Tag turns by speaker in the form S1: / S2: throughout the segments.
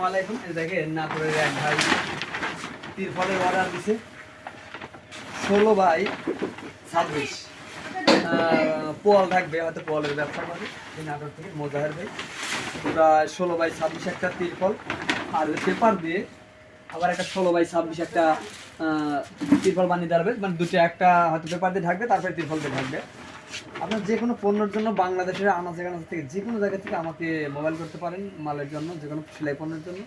S1: আসসালামু আলাইকুম। এই দেখেন নাটোরের এক ভাই তিরফলের অর্ডার দিছে 16x26 পোয়াল থাকবে, হয়তো পোয়ালের ব্যবসা করে এই নাটোর থেকে মোজাহের ভাই। প্রায় 16x26 একটা তিরফল আর পেপার দিয়ে আবার একটা 16x26 একটা তিরফল বানিয়ে দেওয়া, মানে দুটো, একটা হয়তো পেপার দিয়ে ঢাকবে, তারপরে তিরফল দিয়ে ঢাকবে। আপনার যে কোনো পণ্যের জন্য বাংলাদেশের আনাচে কানাচে থেকে যে কোনো জায়গা থেকে আমাকে মোবাইল করতে পারেন মালের জন্য, যে কোনো সেলাই পণ্যের জন্য।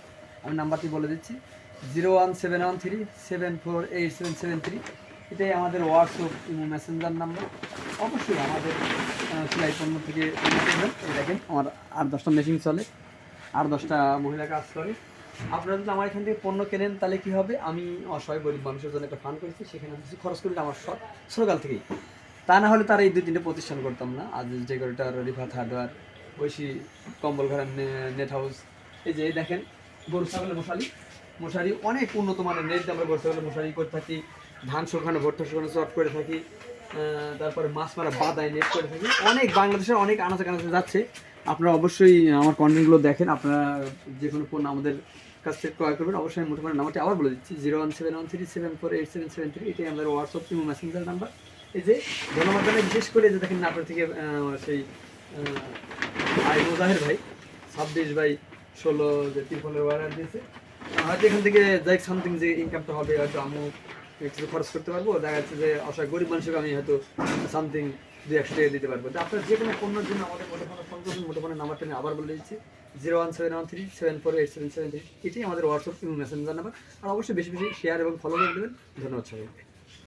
S1: আমি নাম্বারটি বলে দিচ্ছি 01713748773। এটাই আমাদের হোয়াটসঅ্যাপ এবং মেসেঞ্জার নাম্বার। অবশ্যই আমাদের সেলাই পণ্য থেকে দেখেন আমার 8-10টা মেশিন চলে, 8-10টা মহিলা কাজ করে। আপনারা যদি আমার এখান থেকে পণ্য কেনেন তাহলে কী হবে, আমি অসহায় গরিব মানুষের জন্য একটা ফান্ড করেছি, সেখানে আমি কিছু খরচ করি আমার ছোটকাল থেকেই। তা না হলে তার এই 2-3টে প্রতিষ্ঠান করতাম না। আজ ডেকোরেটর, রিফাত হার্ডওয়্যার, ঐশী কম্বল ঘর, নেট হাউস। এই যে দেখেন গরু ছাগলের মশারি অনেক উন্নত মানের নেট দিয়ে আমরা গরু ছাগলের মশারি করে থাকি, ধান শুকানো, ভুট্টা শুকানো চট করে থাকি, তারপরে মাছ মারা বাদায় নেট করে থাকি। অনেক বাংলাদেশের অনেক আনাচে কানাচে যাচ্ছে। আপনারা অবশ্যই আমার কন্টেন্টগুলো দেখেন। আপনারা যে কোনো পণ্য আমাদের কাছ থেকে ক্রয় করবেন। অবশ্যই মুঠোফোনের নাম্বারটি আবার বলে দিচ্ছি 01713748773। এটাই আমাদের হোয়াটসঅ্যাপ এবং মেসেঞ্জার নাম্বার। এই যে ধন্যবাদ জানাই বিশেষ করে যে দেখেন নাটোর থেকে সেই মোজাহের ভাই 26x16 যে তিরফলের অর্ডার দিয়েছে। হয়তো এখান থেকে যাই সামথিং যে ইনকামটা হবে, হয়তো আমি কিছু খরচ করতে পারবো। দেখা যাচ্ছে যে অসহায় গরিব মানুষকে আমি হয়তো সামথিং 200 টাকা দিতে পারবো। তো আপনার যে কোনো পণ্যের জন্য আমাদের মুঠোফোনে ফোন করবেন। মুঠোফোনের নাম্বারটা আমি আবার বলে দিচ্ছি 01713748773। এটাই আমাদের হোয়াটসঅ্যাপ এবং মেসেঞ্জার নাম্বার। আর অবশ্যই বেশি বেশি শেয়ার এবং ফলো করে দেবেন। ধন্যবাদ সবাইকে।